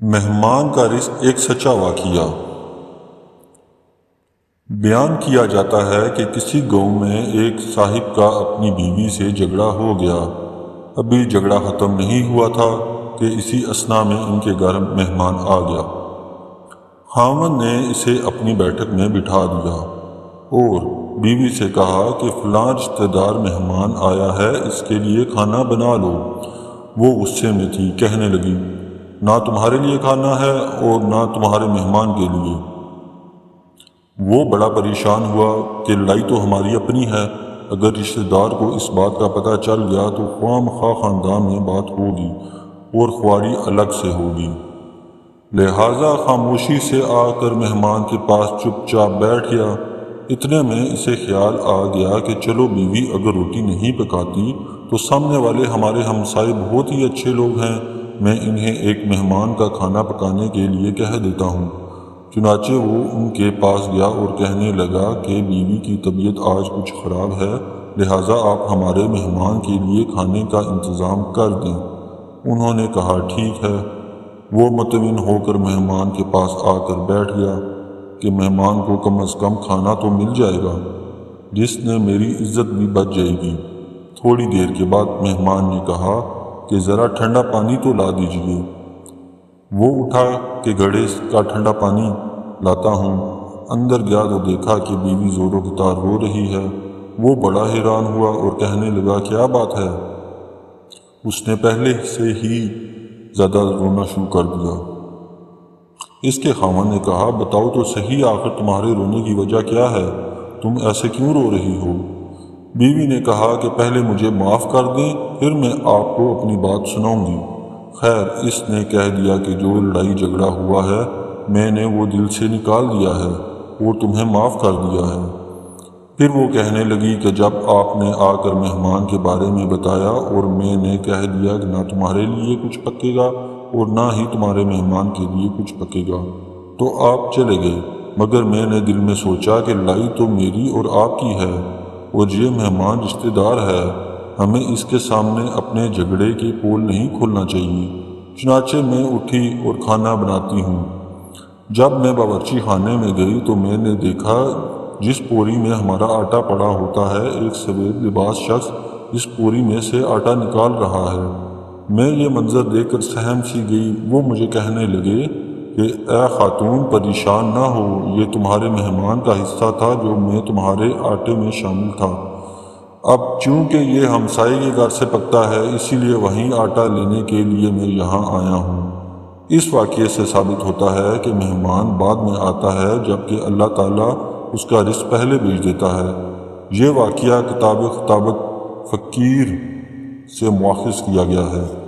مہمان کا رزق ایک سچا واقعہ۔ بیان کیا جاتا ہے کہ کسی گاؤں میں ایک صاحب کا اپنی بیوی سے جھگڑا ہو گیا۔ ابھی جھگڑا ختم نہیں ہوا تھا کہ اسی اثنا میں ان کے گھر مہمان آ گیا۔ خاوند نے اسے اپنی بیٹھک میں بٹھا دیا اور بیوی سے کہا کہ فلاں رشتہ دار مہمان آیا ہے، اس کے لیے کھانا بنا لو۔ وہ غصے میں تھی، کہنے لگی، نہ تمہارے لیے کھانا ہے اور نہ تمہارے مہمان کے لیے۔ وہ بڑا پریشان ہوا کہ لڑائی تو ہماری اپنی ہے، اگر رشتہ دار کو اس بات کا پتہ چل گیا تو خواہ مخواہ خاندان میں بات ہوگی اور خواری الگ سے ہوگی۔ لہٰذا خاموشی سے آ کر مہمان کے پاس چپ چاپ بیٹھ گیا۔ اتنے میں اسے خیال آ گیا کہ چلو بیوی اگر روٹی نہیں پکاتی تو سامنے والے ہمارے ہمسائے بہت ہی اچھے لوگ ہیں، میں انہیں ایک مہمان کا کھانا پکانے کے لیے کہہ دیتا ہوں۔ چنانچہ وہ ان کے پاس گیا اور کہنے لگا کہ بیوی کی طبیعت آج کچھ خراب ہے، لہٰذا آپ ہمارے مہمان کے لیے کھانے کا انتظام کر دیں۔ انہوں نے کہا ٹھیک ہے۔ وہ مطمئن ہو کر مہمان کے پاس آ کر بیٹھ گیا کہ مہمان کو کم از کم کھانا تو مل جائے گا، جس نے میری عزت بھی بچ جائے گی۔ تھوڑی دیر کے بعد مہمان نے کہا کہ ذرا ٹھنڈا پانی تو لا دیجیے۔ وہ اٹھا کہ گھڑے کا ٹھنڈا پانی لاتا ہوں۔ اندر گیا تو دیکھا کہ بیوی زوروں کی طرح رو رہی ہے۔ وہ بڑا حیران ہوا اور کہنے لگا کیا بات ہے؟ اس نے پہلے سے ہی زیادہ رونا شروع کر دیا۔ اس کے خاوند نے کہا بتاؤ تو صحیح، آخر تمہارے رونے کی وجہ کیا ہے؟ تم ایسے کیوں رو رہی ہو؟ بیوی نے کہا کہ پہلے مجھے معاف کر دیں، پھر میں آپ کو اپنی بات سناؤں گی۔ خیر، اس نے کہہ دیا کہ جو لڑائی جھگڑا ہوا ہے میں نے وہ دل سے نکال دیا ہے اور تمہیں معاف کر دیا ہے۔ پھر وہ کہنے لگی کہ جب آپ نے آ کر مہمان کے بارے میں بتایا اور میں نے کہہ دیا کہ نہ تمہارے لیے کچھ پکے گا اور نہ ہی تمہارے مہمان کے لیے کچھ پکے گا، تو آپ چلے گئے، مگر میں نے دل میں سوچا کہ لڑائی تو میری اور آپ کی ہے اور یہ مہمان رشتہ دار ہے، ہمیں اس کے سامنے اپنے جھگڑے کے پول نہیں کھولنا چاہیے۔ چنانچہ میں اٹھی اور کھانا بناتی ہوں۔ جب میں باورچی خانے میں گئی تو میں نے دیکھا جس پوری میں ہمارا آٹا پڑا ہوتا ہے، ایک سفید لباس شخص اس پوری میں سے آٹا نکال رہا ہے۔ میں یہ منظر دیکھ کر سہم سی گئی۔ وہ مجھے کہنے لگے کہ اے خاتون پریشان نہ ہو، یہ تمہارے مہمان کا حصہ تھا جو میں تمہارے آٹے میں شامل تھا۔ اب چونکہ یہ ہمسائے کے گھر سے پکتا ہے، اسی لیے وہیں آٹا لینے کے لیے میں یہاں آیا ہوں۔ اس واقعے سے ثابت ہوتا ہے کہ مہمان بعد میں آتا ہے، جبکہ اللہ تعالیٰ اس کا رزق پہلے بھیج دیتا ہے۔ یہ واقعہ کتاب خطابت فقیر سے مؤخذ کیا گیا ہے۔